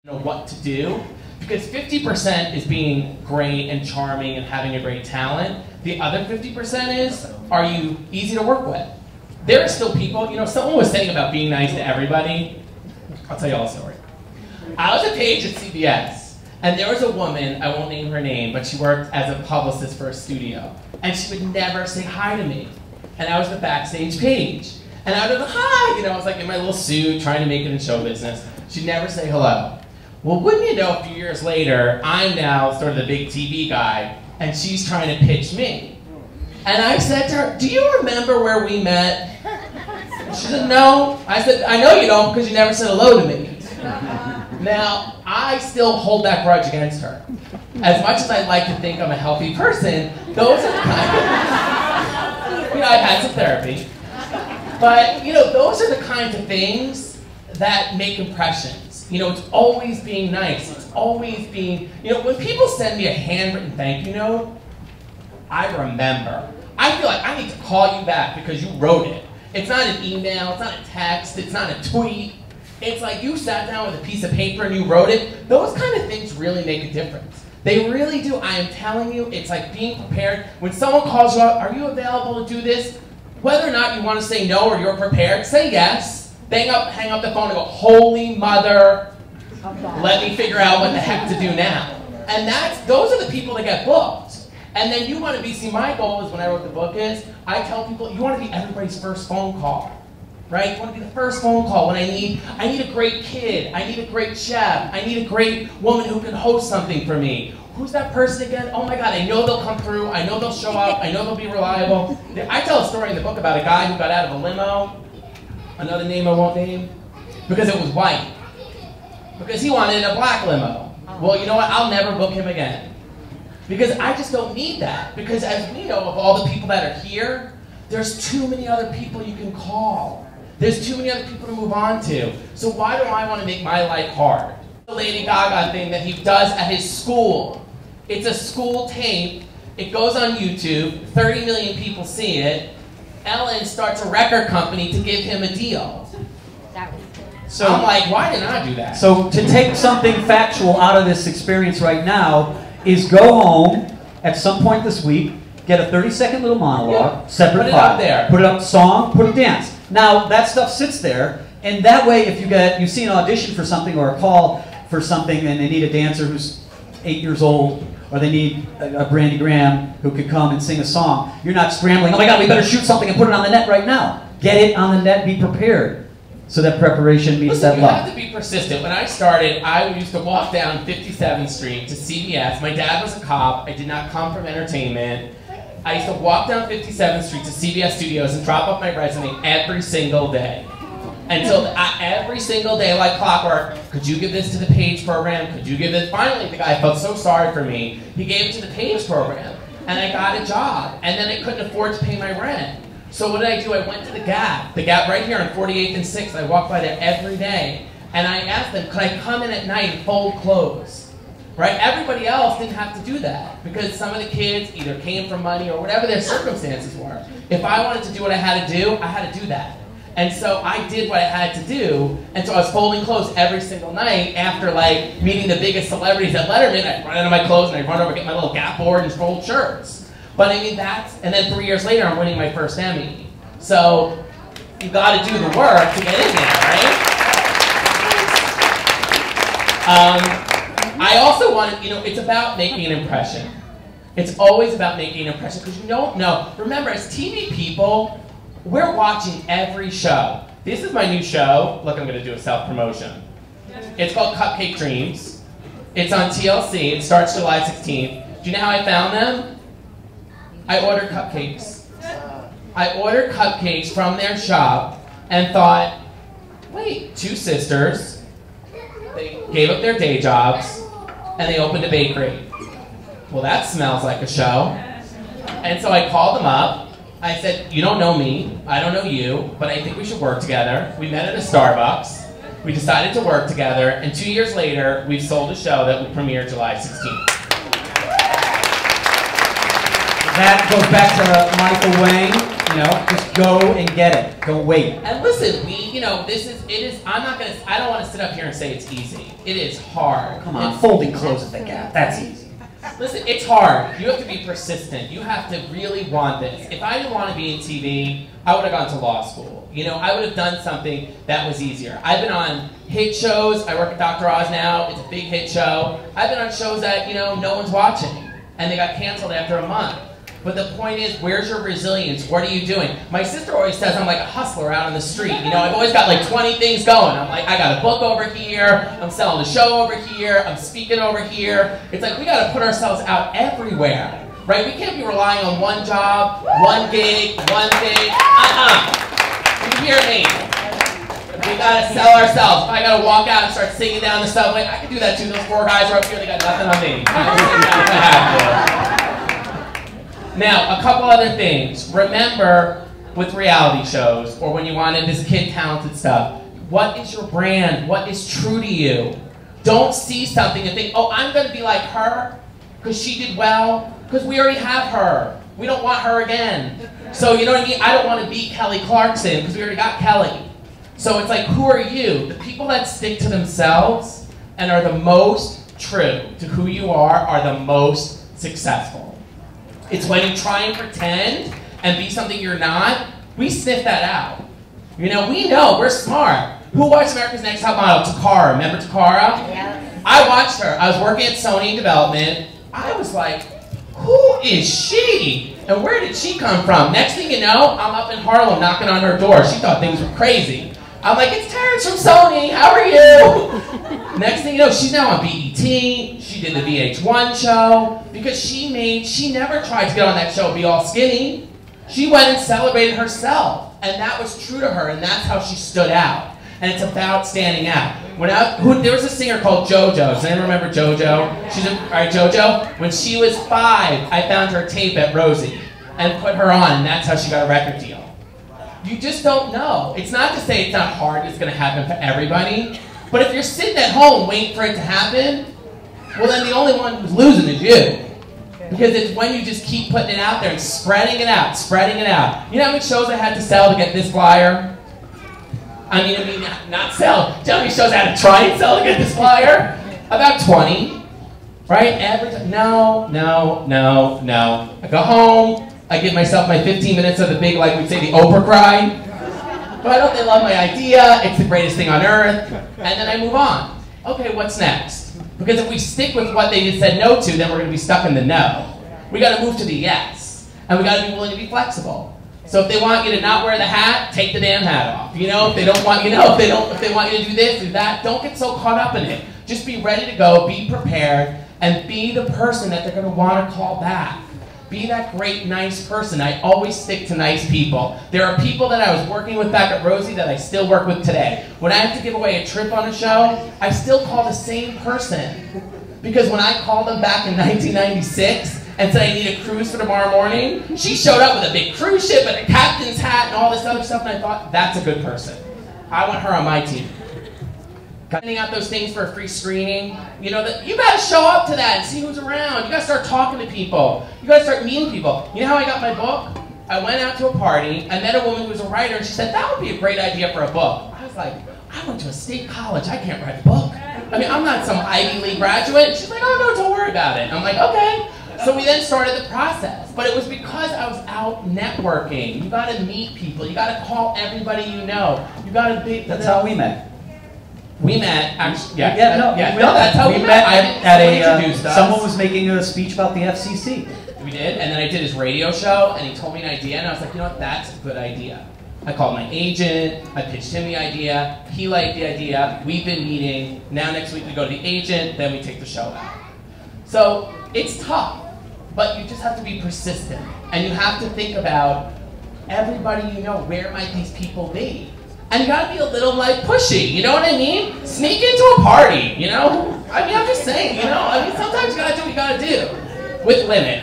know what to do, because 50% is being great and charming and having a great talent. The other 50% is, are you easy to work with? There are still people, you know, someone was saying about being nice to everybody. I'll tell you all a story. I was a page at CBS, and there was a woman, I won't name her name, but she worked as a publicist for a studio, and she would never say hi to me. And I was the backstage page. And I would go, hi, you know, I was like in my little suit, trying to make it in show business. She'd never say hello. Well, wouldn't you know, a few years later, I'm now sort of the big TV guy, and she's trying to pitch me. And I said to her, do you remember where we met? She said, no. I said, I know you don't, because you never said hello to me. Now, I still hold that grudge against her. As much as I'd like to think I'm a healthy person, those are the kind of, you know, I've had some therapy. But, you know, those are the kinds of things that make impressions. You know, it's always being nice. It's always being, you know, when people send me a handwritten thank you note, I remember. I feel like I need to call you back because you wrote it. It's not an email, it's not a text, it's not a tweet. It's like you sat down with a piece of paper and you wrote it. Those kind of things really make a difference. They really do. I am telling you, it's like being prepared. When someone calls you up, are you available to do this? Whether or not you want to say no or you're prepared, say yes. Hang up the phone and go, holy mother, let me figure out what the heck to do now. And those are the people that get booked. And then you want to be, see, my goal is when I wrote the book is, I tell people, you want to be everybody's first phone call. Right? You want to be the first phone call when I need a great kid, I need a great chef, I need a great woman who can host something for me. Who's that person again? Oh my God, I know they'll come through, I know they'll show up, I know they'll be reliable. I tell a story in the book about a guy who got out of a limo, another name I won't name, because it was white. Because he wanted a black limo. Well, you know what? I'll never book him again. Because I just don't need that. Because as we know, of all the people that are here, there's too many other people you can call. There's too many other people to move on to. So why do I want to make my life hard? The Lady Gaga thing that he does at his school. It's a school tape. It goes on YouTube. 30 million people see it. Ellen starts a record company to give him a deal. So I'm like, why didn't I do that? So to take something factual out of this experience right now is go home at some point this week, get a 30-second little monologue, separate file. Put it up there. Put it up, song, put a dance. Now that stuff sits there, and that way if you see an audition for something or a call for something and they need a dancer who's 8 years old, or they need a Brandy Graham who could come and sing a song, you're not scrambling, oh my God, we better shoot something and put it on the net right now. Get it on the net, be prepared. So that preparation meets that luck. You have to be persistent. When I started, I used to walk down 57th Street to CBS. My dad was a cop. I did not come from entertainment. I used to walk down 57th Street to CBS Studios and drop off my resume every single day. Until every single day, like clockwork, could you give this to the Page program? Could you give this? Finally, the guy felt so sorry for me. He gave it to the Page program. And I got a job. And then I couldn't afford to pay my rent. So what did I do? I went to the Gap right here on 48th and 6th. I walk by there every day. And I asked them, could I come in at night and fold clothes? Right? Everybody else didn't have to do that because some of the kids either came from money or whatever their circumstances were. If I wanted to do what I had to do that. And so I did what I had to do. And so I was folding clothes every single night after like meeting the biggest celebrities at Letterman. I'd run out of my clothes and I'd run over, get my little Gap board and fold shirts. But I mean, and then 3 years later, I'm winning my first Emmy. So you got to do the work to get in there, right? I also wanted, you know, it's about making an impression. It's always about making an impression because you don't know. Remember, as TV people, we're watching every show. This is my new show. Look, I'm going to do a self-promotion. It's called Cupcake Dreams. It's on TLC. It starts July 16th. Do you know how I found them? I ordered cupcakes. I ordered cupcakes from their shop and thought, wait, two sisters, they gave up their day jobs and they opened a bakery. Well, that smells like a show. And so I called them up. I said, you don't know me, I don't know you, but I think we should work together. We met at a Starbucks. We decided to work together, and 2 years later, we've sold a show that will premiere July 16th. That goes back to Michael Wang. You know, just go and get it. Don't wait. And listen, it is, I don't want to sit up here and say it's easy. It is hard. Come on, folding clothes at the Gap. That's easy. Listen, it's hard. You have to be persistent. You have to really want this. If I didn't want to be in TV, I would have gone to law school. You know, I would have done something that was easier. I've been on hit shows. I work at Dr. Oz now. It's a big hit show. I've been on shows that, no one's watching. And they got canceled after a month. But the point is, where's your resilience? What are you doing? My sister always says I'm like a hustler out on the street. I've always got like 20 things going. I'm like, I got a book over here. I'm selling a show over here. I'm speaking over here. It's like we got to put ourselves out everywhere, right? We can't be relying on one job, one gig, one thing. You hear me? We got to sell ourselves. If I got to walk out and start singing down the subway, I can do that too. Those 4 guys are up here. They got nothing on me. Now, a couple other things. Remember, with reality shows, or when you wanted this kid talented stuff, what is your brand? What is true to you? Don't see something and think, oh, I'm going to be like her because she did well, because we already have her. We don't want her again. So, you know what I mean? I don't want to be Kelly Clarkson because we already got Kelly. So it's like, who are you? The people that stick to themselves and are the most true to who you are the most successful. It's when you try and pretend and be something you're not, we sniff that out. We know, we're smart. Who watched America's Next Top Model? Takara, remember Takara? Yeah. I watched her. I was working at Sony Development. I was like, who is she? And where did she come from? Next thing you know, I'm up in Harlem knocking on her door. She thought things were crazy. I'm like, it's Terence from Sony, how are you? Next thing you know, she's now on BET, she did the VH1 show, because she never tried to get on that show be all skinny. She went and celebrated herself, and that was true to her, and that's how she stood out. And it's about standing out. There was a singer called JoJo. Does anyone remember JoJo? All right, JoJo? When she was 5, I found her tape at Rosie and put her on, and that's how she got a record deal. You just don't know. It's not to say it's not hard, it's going to happen for everybody. But if you're sitting at home waiting for it to happen, well then the only one who's losing is you. Because it's when you just keep putting it out there and spreading it out, spreading it out. You know how many shows I had to sell to get this flyer? I mean, not sell. Do you know how many shows I had to try and sell to get this flyer? About 20. Right? Every time. No. I go home. I give myself my 15 minutes of the big, like we'd say, the Oprah cry. Why don't they love my idea? It's the greatest thing on earth. And then I move on. Okay, what's next? Because if we stick with what they just said no to, then we're going to be stuck in the no. We got to move to the yes. And we got to be willing to be flexible. So if they want you to not wear the hat, take the damn hat off. If they don't want, if they want you to do this, do that, don't get so caught up in it. Just be ready to go, be prepared, and be the person that they're going to want to call back. Be that great, nice person. I always stick to nice people. There are people that I was working with back at Rosie that I still work with today. When I have to give away a trip on a show, I still call the same person. Because when I called them back in 1996 and said I need a cruise for tomorrow morning, she showed up with a big cruise ship and a captain's hat and all this other stuff, and I thought, that's a good person. I want her on my team. Sending out those things for a free screening, you got to show up to that and see who's around. You got to start talking to people. You got to start meeting people. You know how I got my book? I went out to a party. I met a woman who was a writer, and she said, that would be a great idea for a book. I was like, I went to a state college. I can't write a book. I'm not some Ivy League graduate. She's like, oh, no, don't worry about it. I'm like, okay. So we then started the process. But it was because I was out networking. You got to meet people. You got to call everybody you know. You got to be. That's how we met. We met, actually, that's how we met. Someone was making a speech about the FCC. We did, and then I did his radio show, and he told me an idea, and I was like, you know what, that's a good idea. I called my agent, I pitched him the idea, he liked the idea, we've been meeting, now next week we go to the agent, then we take the show out. So, it's tough, but you just have to be persistent, and you have to think about everybody you know, where might these people be? And you gotta be a little pushy, you know what I mean? Sneak into a party, I'm just saying, sometimes you gotta do what you gotta do. With limit.